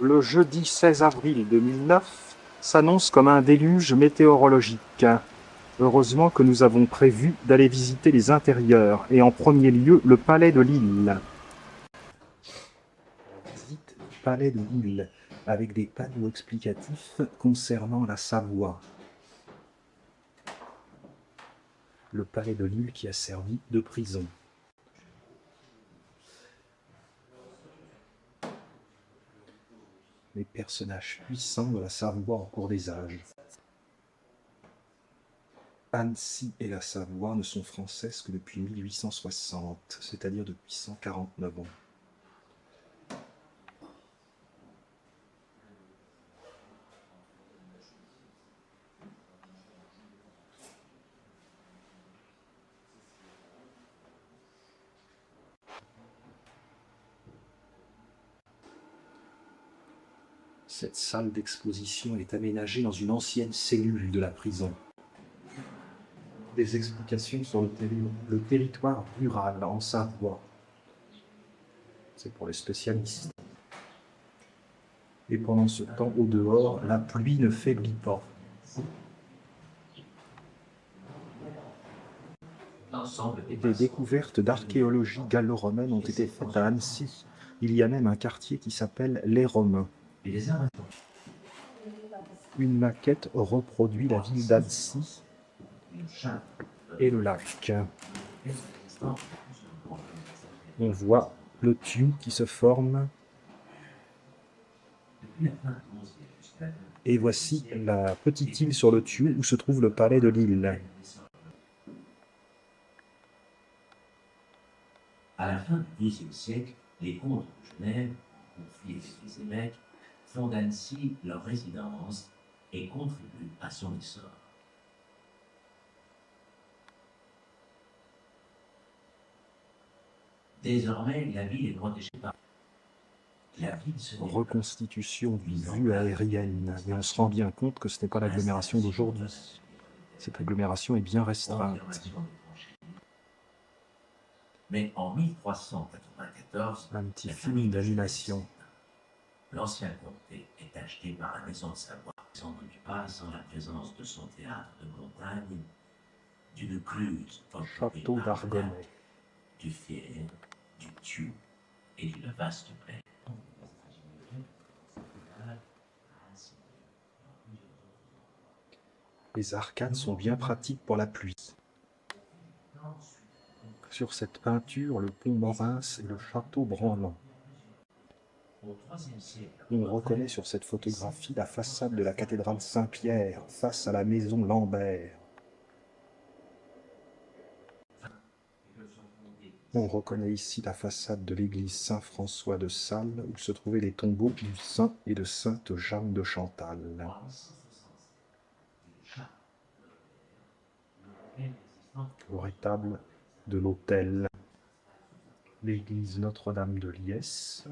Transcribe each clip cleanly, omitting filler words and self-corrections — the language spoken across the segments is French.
Le jeudi 16 avril 2009 s'annonce comme un déluge météorologique. Heureusement que nous avons prévu d'aller visiter les intérieurs et en premier lieu le palais de Lille. Visite du palais de Lille avec des panneaux explicatifs concernant la Savoie. Le palais de Lille qui a servi de prison. Les personnages puissants de la Savoie en cours des âges. Annecy et la Savoie ne sont françaises que depuis 1860, c'est-à-dire depuis 149 ans. Cette salle d'exposition est aménagée dans une ancienne cellule de la prison. Des explications sur le territoire rural en Savoie. C'est pour les spécialistes. Et pendant ce temps, au dehors, la pluie ne faiblit pas. Des découvertes d'archéologie gallo-romaine ont été faites à Annecy. Il y a même un quartier qui s'appelle Les Romains. Une maquette reproduit la ville d'Annecy et le lac. On voit le Thiou qui se forme. Et voici la petite île sur le Thiou où se trouve le palais de Lille. À la fin du XIIe siècle, les comtes de Genève, en conflit avec les évêques, font d'Annecy leur résidence et contribuent à son essor. Désormais, la ville est protégée par la ville Reconstitution d'une vue aérienne. Mais on se rend bien compte que ce n'est pas l'agglomération d'aujourd'hui. Cette agglomération est bien restreinte. Mais en 1394, un petit film d'animation. L'ancien comté est acheté par la maison de Savoie. S'ennuie pas sans la présence de son théâtre de montagne, d'une cluse Château d'Argonnet. du Fier, du Thiou et d'une vaste plaine. Les arcades sont bien pratiques pour la pluie. Sur cette peinture, le pont Morins et le château Branlant. On reconnaît sur cette photographie la façade de la cathédrale Saint-Pierre face à la maison Lambert. On reconnaît ici la façade de l'église Saint-François de Sales où se trouvaient les tombeaux du Saint et de Sainte Jeanne de Chantal. Le rétable de l'autel. L'église Notre-Dame de Liesse.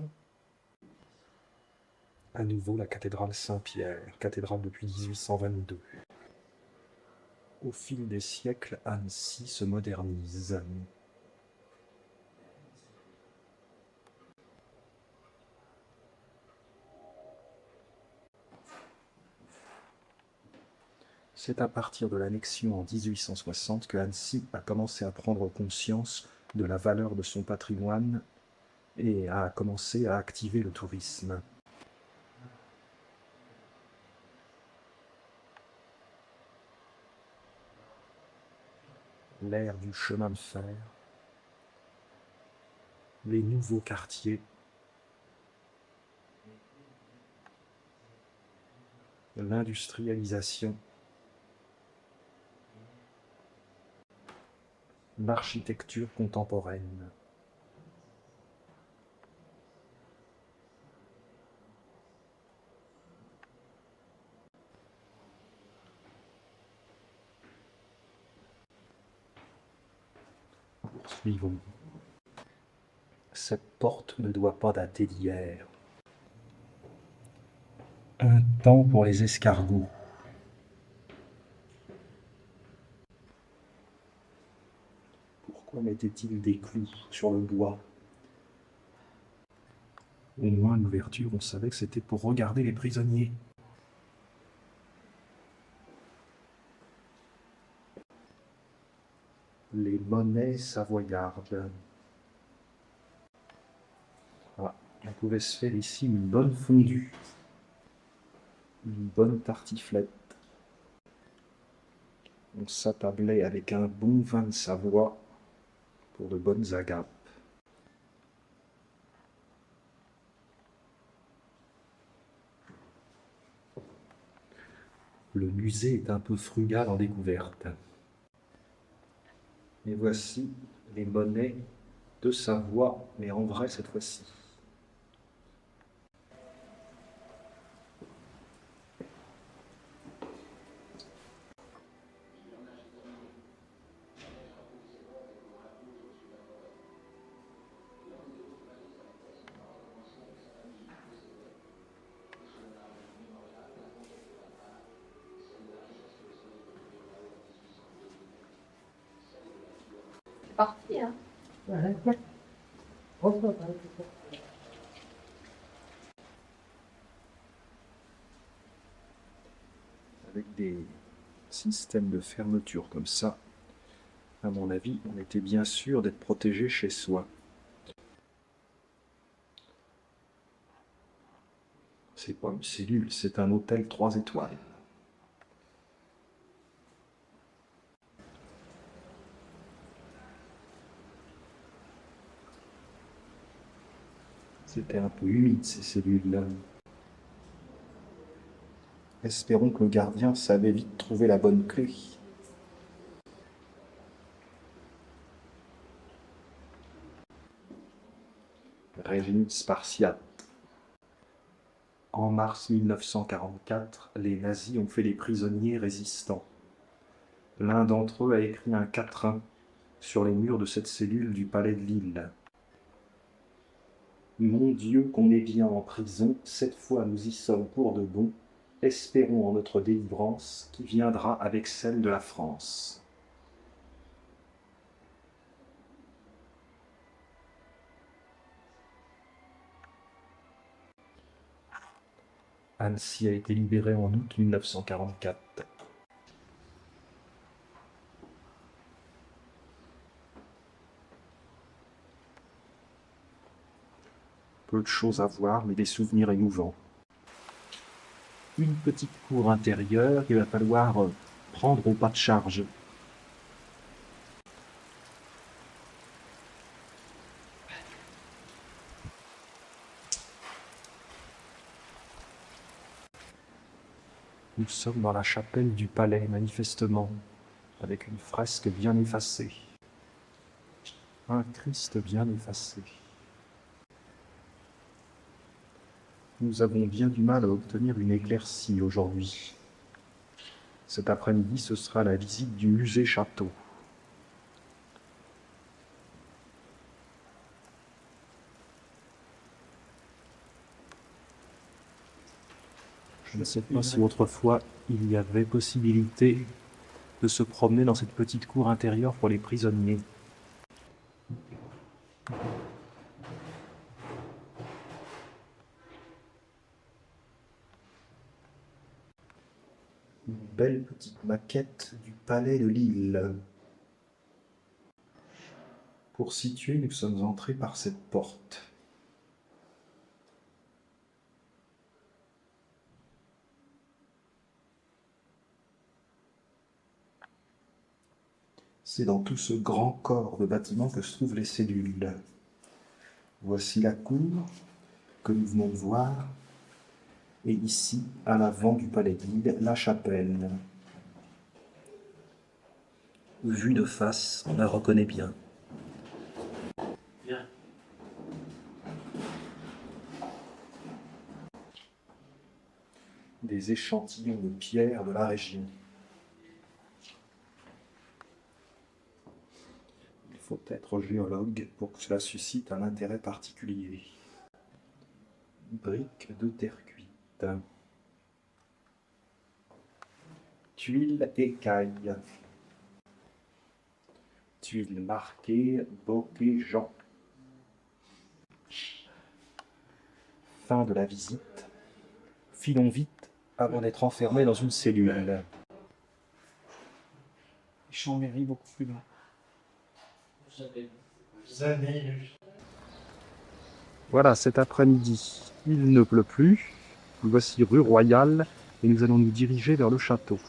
À nouveau la cathédrale Saint-Pierre, cathédrale depuis 1822. Au fil des siècles, Annecy se modernise. C'est à partir de l'annexion en 1860 que Annecy a commencé à prendre conscience de la valeur de son patrimoine et a commencé à activer le tourisme. L'ère du chemin de fer, les nouveaux quartiers, l'industrialisation, l'architecture contemporaine. Poursuivons. Cette porte ne doit pas dater d'hier. Un temps pour les escargots. Pourquoi mettait-il des clous sur le bois? Au moins, l'ouverture, on savait que c'était pour regarder les prisonniers. Les monnaies savoyardes. Ah, on pouvait se faire ici une bonne fondue, une bonne tartiflette. On s'attablait avec un bon vin de Savoie pour de bonnes agapes. Le musée est un peu frugal en découverte. Et voici les monnaies de Savoie, mais en vrai cette fois-ci. C'est parti, hein. Avec des systèmes de fermeture comme ça, à mon avis, on était bien sûr d'être protégé chez soi. C'est pas une cellule, c'est un hôtel 3 étoiles. C'était un peu humide ces cellules-là. Espérons que le gardien savait vite trouver la bonne clé. Régime spartiate. En mars 1944, les nazis ont fait des prisonniers résistants. L'un d'entre eux a écrit un quatrain sur les murs de cette cellule du palais de Lille. Mon Dieu, qu'on est bien en prison, cette fois nous y sommes pour de bon. Espérons en notre délivrance qui viendra avec celle de la France. Annecy a été libérée en août 1944. Peu de choses à voir, mais des souvenirs émouvants. Une petite cour intérieure qu'il va falloir prendre au pas de charge. Nous sommes dans la chapelle du palais, manifestement, avec une fresque bien effacée. Un Christ bien effacé. Nous avons bien du mal à obtenir une éclaircie aujourd'hui. Cet après-midi, ce sera la visite du musée Château. Je ne sais pas si autrefois il y avait possibilité de se promener dans cette petite cour intérieure pour les prisonniers. Une belle petite maquette du palais de Lille. Pour situer, nous sommes entrés par cette porte. C'est dans tout ce grand corps de bâtiment que se trouvent les cellules. Voici la cour que nous venons de voir. Et ici, à l'avant du palais de Lille, la chapelle. Vue de face, on la reconnaît bien. Bien. Des échantillons de pierres de la région. Il faut être géologue pour que cela suscite un intérêt particulier. Briques de terre cuite. Tuiles écailles. Tuiles marquées Bocquet-Jean. fin de la visite. Filons vite avant d'être enfermés dans une cellule. Chambéry beaucoup plus loin. Voilà, cet après-midi, il ne pleut plus. Nous voici rue Royale et nous allons nous diriger vers le château.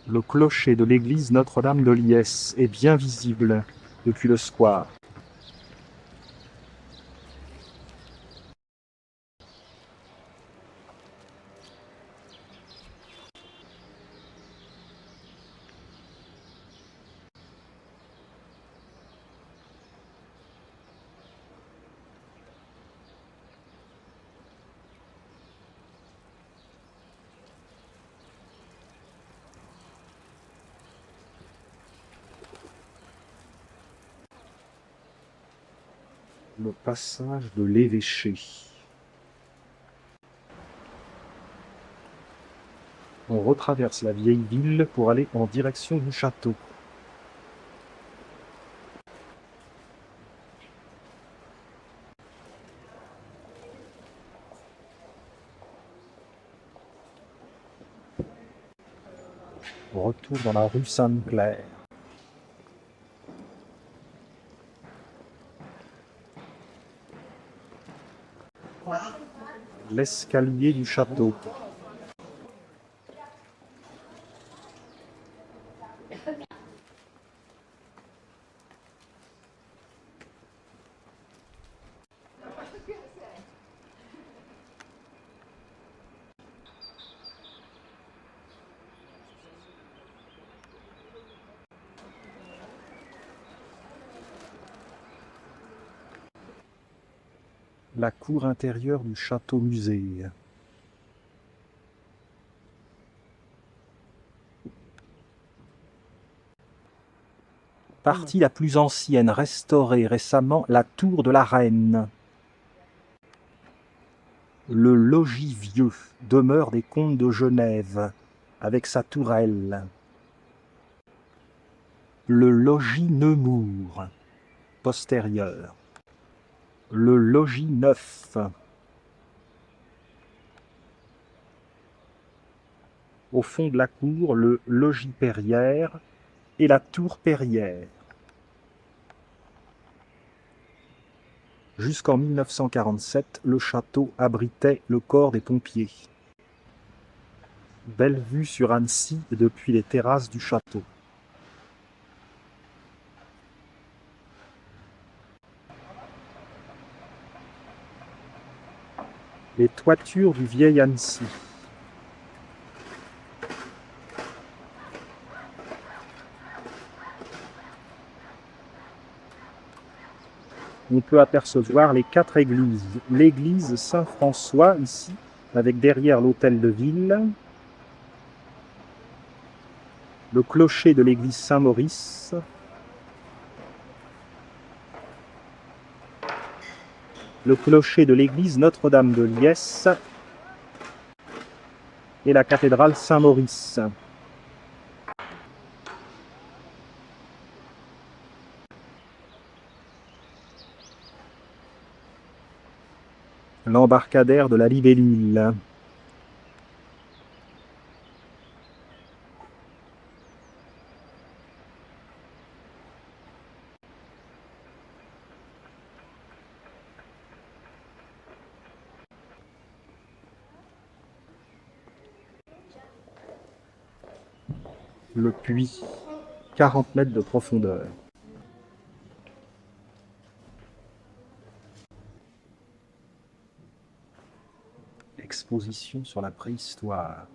Le clocher de l'église Notre-Dame de Liesse est bien visible depuis le square. Le passage de l'évêché. On retraverse la vieille ville pour aller en direction du château. Retour dans la rue Sainte-Claire. L'escalier du château. La cour intérieure du château-musée. Partie la plus ancienne, restaurée récemment, la tour de la Reine. Le logis vieux, demeure des comtes de Genève, avec sa tourelle. Le logis Nemours, postérieur. Le logis neuf. Au fond de la cour, le logis Perrière et la tour Perrière. Jusqu'en 1947, le château abritait le corps des pompiers. Belle vue sur Annecy depuis les terrasses du château. Les toitures du vieil Annecy. On peut apercevoir les 4 églises. L'église Saint-François, ici, avec derrière l'hôtel de ville. Le clocher de l'église Saint-Maurice. Le clocher de l'église Notre-Dame de Liesse. Et la cathédrale Saint-Maurice. L'embarcadère de la Libellule. Le puits, 40 mètres de profondeur. Exposition sur la préhistoire.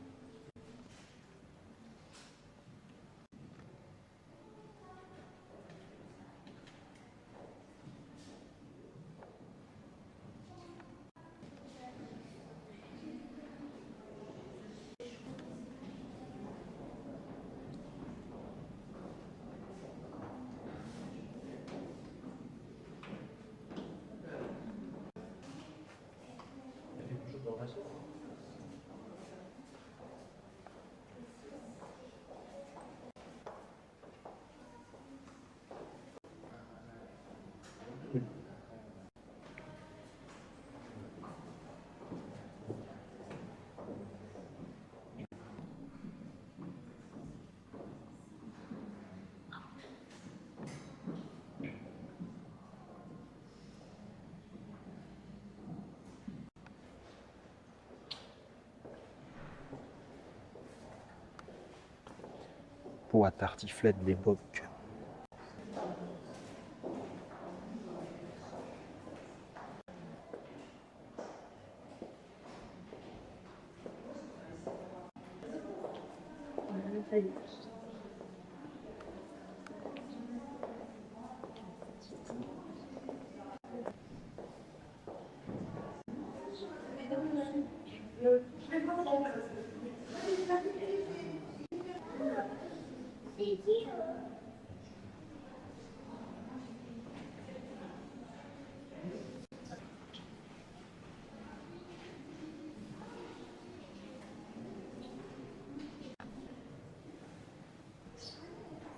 pot à tartiflette de l'époque.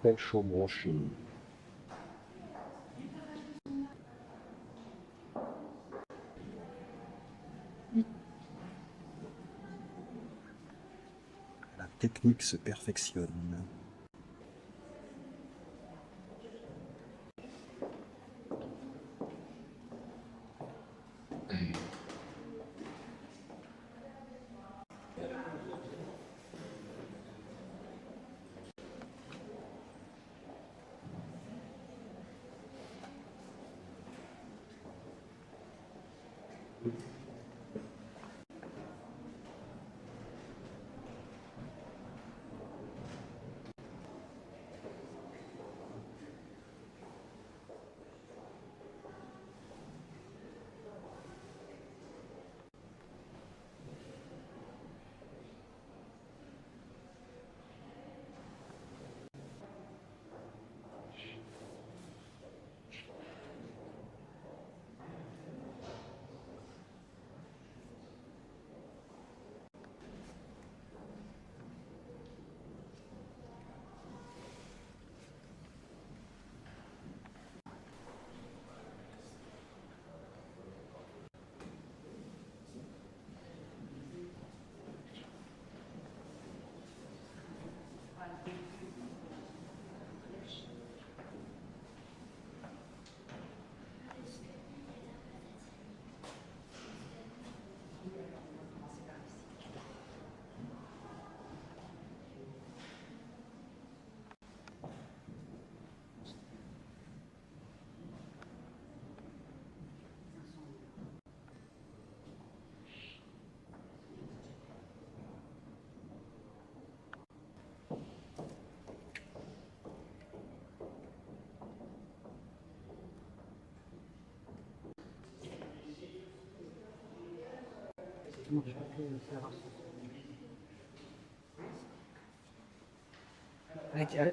Pêche au brochet. La technique se perfectionne.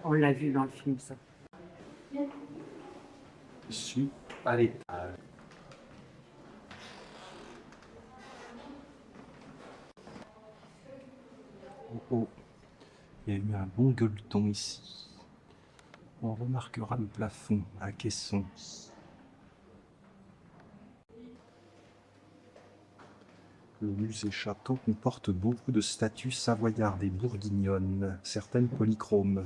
On l'a vu dans le film, ça. Je suis à l'étage. Oh, oh. Il y a eu un bon gueuleton ici. On remarquera le plafond à caisson. Le musée château comporte beaucoup de statues savoyardes et bourguignonnes, certaines polychromes.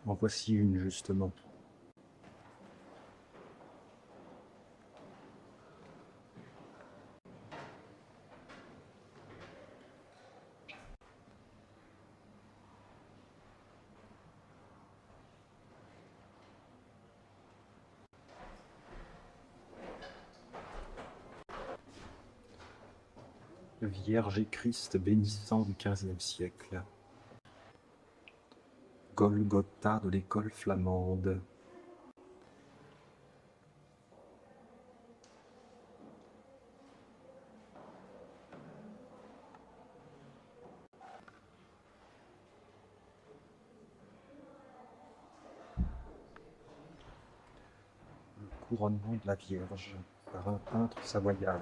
En voici une justement. Vierge et Christ bénissant du XVe siècle. Golgotha de l'école flamande. Le couronnement de la Vierge par un peintre savoyard.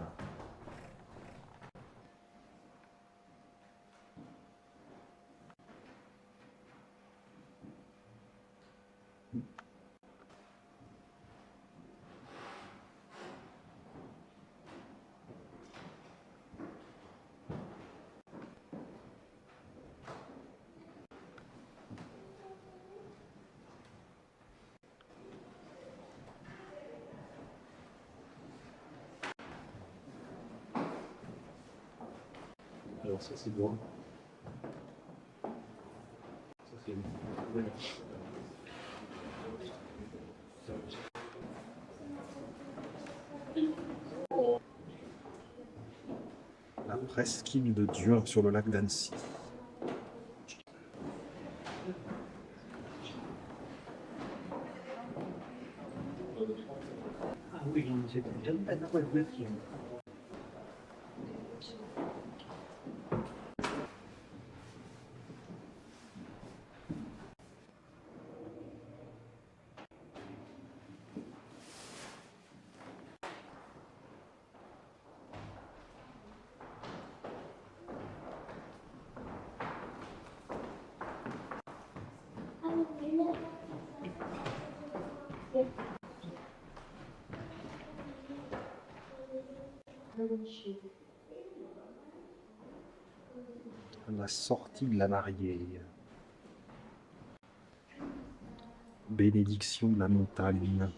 Alors ça c'est bon. Ça c'est bon. La presqu'île de Dieu sur le lac d'Annecy. Ah oui, non, c'est déjà pas de quoi de dire. La sortie de la mariée. Bénédiction de la montagne.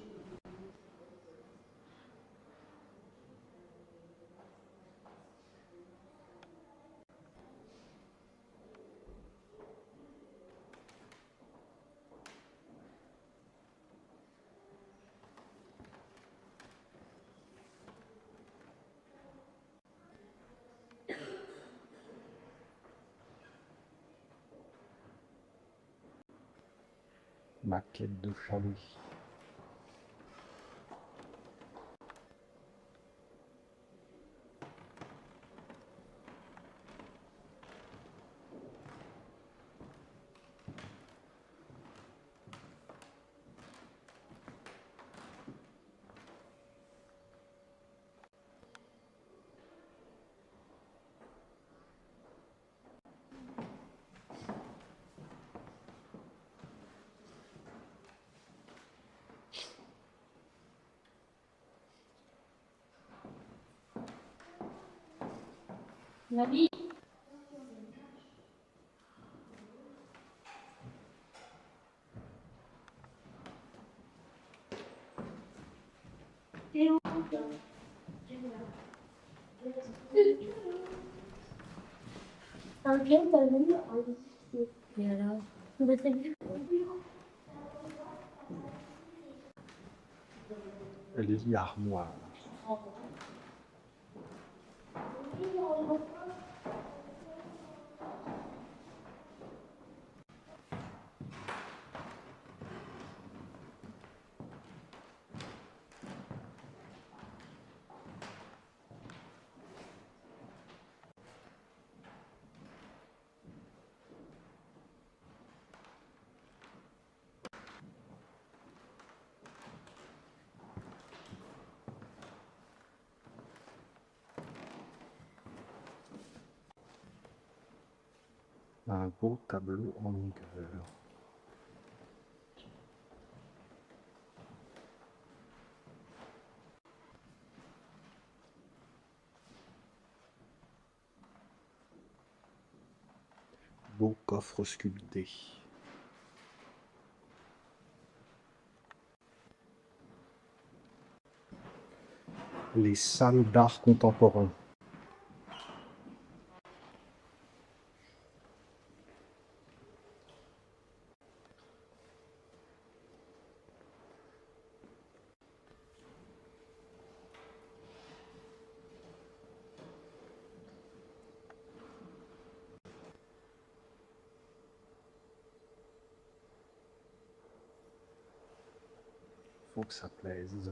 Maquette de chalet. La vie. Un bien t'as vu et alors bah, t'as vu Les lits armoires. Un beau tableau en longueur. Beau coffre sculpté. Les salles d'art contemporain. Faut que ça plaise.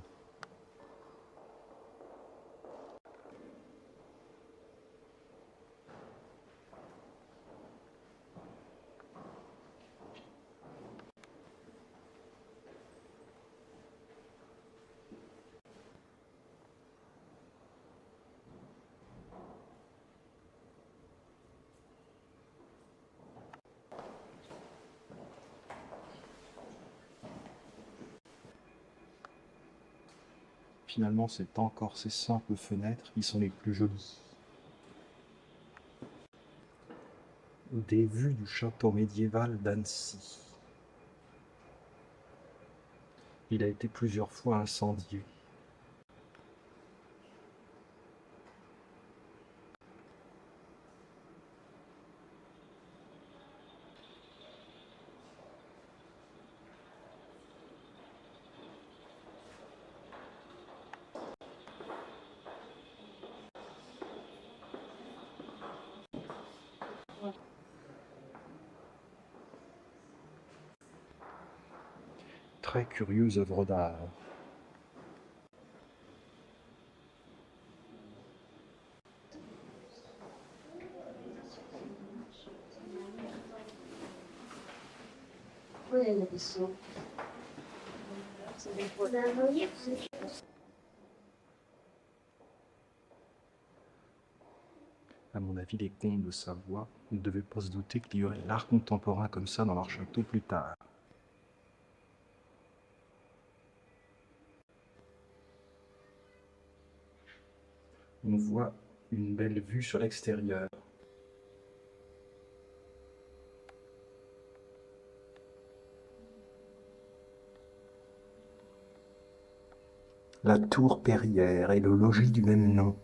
Finalement, c'est encore ces simples fenêtres qui sont les plus jolies. Des vues du château médiéval d'Annecy. Il a été plusieurs fois incendié. très curieuse œuvre d'art. Qual è la pessoa? Da noi. À mon avis, les comtes de Savoie ne devaient pas se douter qu'il y aurait l'art contemporain comme ça dans leur château plus tard. On voit une belle vue sur l'extérieur. La tour Perrière et le logis du même nom.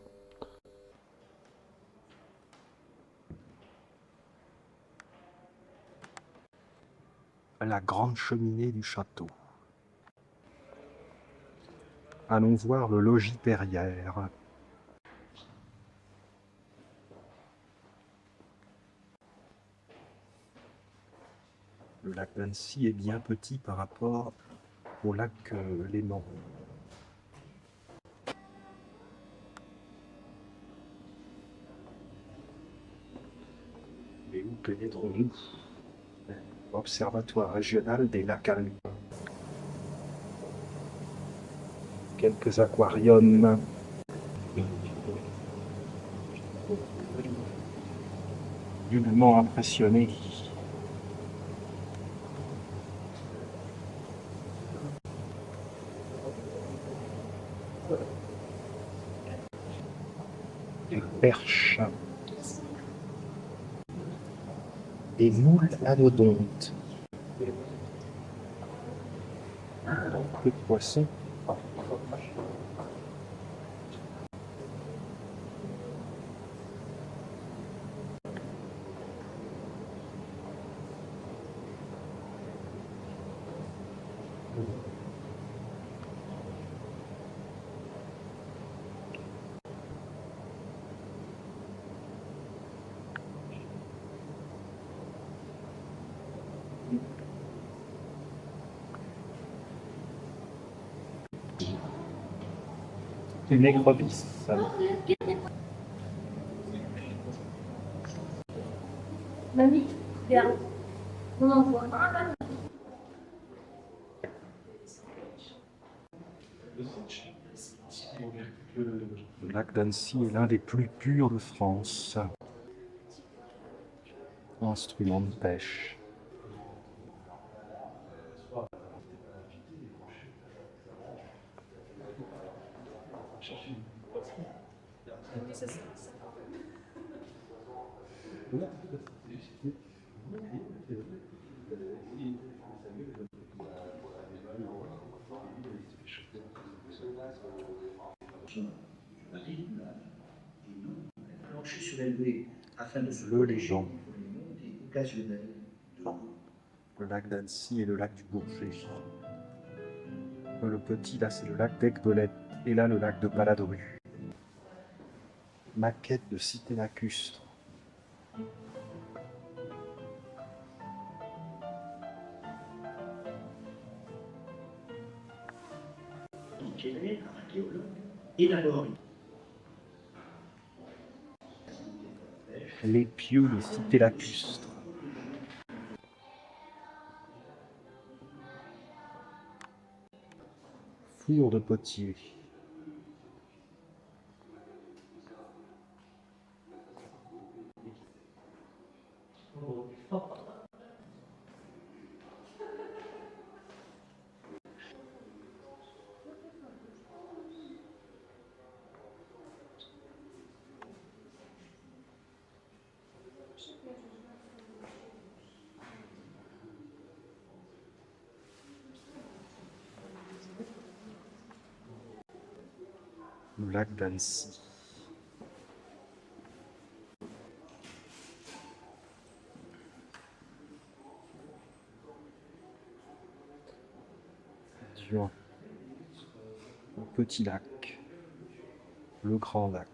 La grande cheminée du château. Allons voir le logis Perrière. Le lac d'Annecy est bien petit par rapport au lac Léman. Mais où pénétrons-nous? Observatoire régional des lacs alpins. Quelques aquariums. Nullement impressionné. Des perches. Des moules anodontes. Peu de poissons. Une écrevisse. Mamie, regarde. On en voit. Le lac d'Annecy est l'un des plus purs de France. Instrument de pêche. Plancher surélevé afin de se Le Léman. pour les montées occasionnelles de l'eau. Le lac d'Annecy et le lac du Bourget. Le petit, là, c'est le lac d'Aiguebelette. Et là, le lac de Baladru. Maquette de cité lacustre. Jenner, un archéologue, élabore Les pieux de cité lacustre. Four de potier. Le lac d'Annecy. Dieu. Le petit lac. Le grand lac.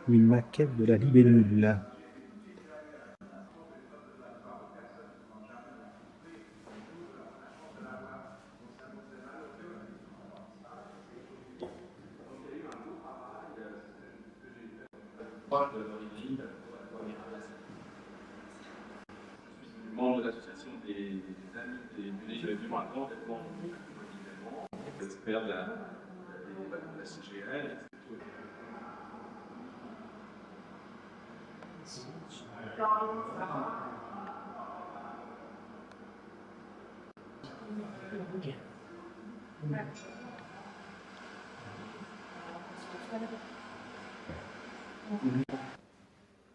Une maquette de la libellule. Membre de l'association des amis du nez du printemps, expert de la CGL.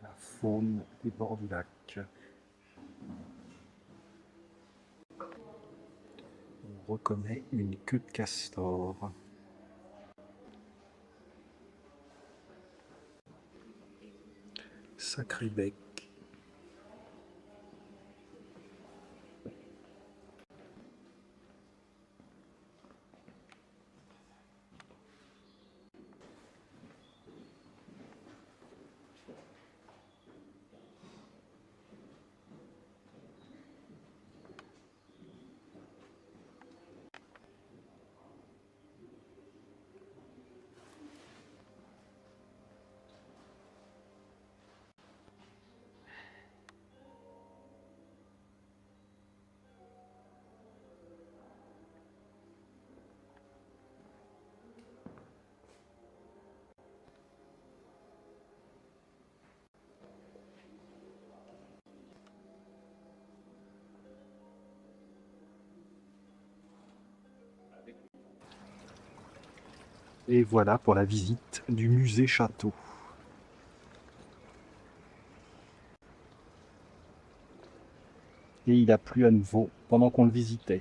La faune des bords du lac. On reconnaît une queue de castor. Sacré bec. Et voilà pour la visite du musée château. Et il a plu à nouveau pendant qu'on le visitait.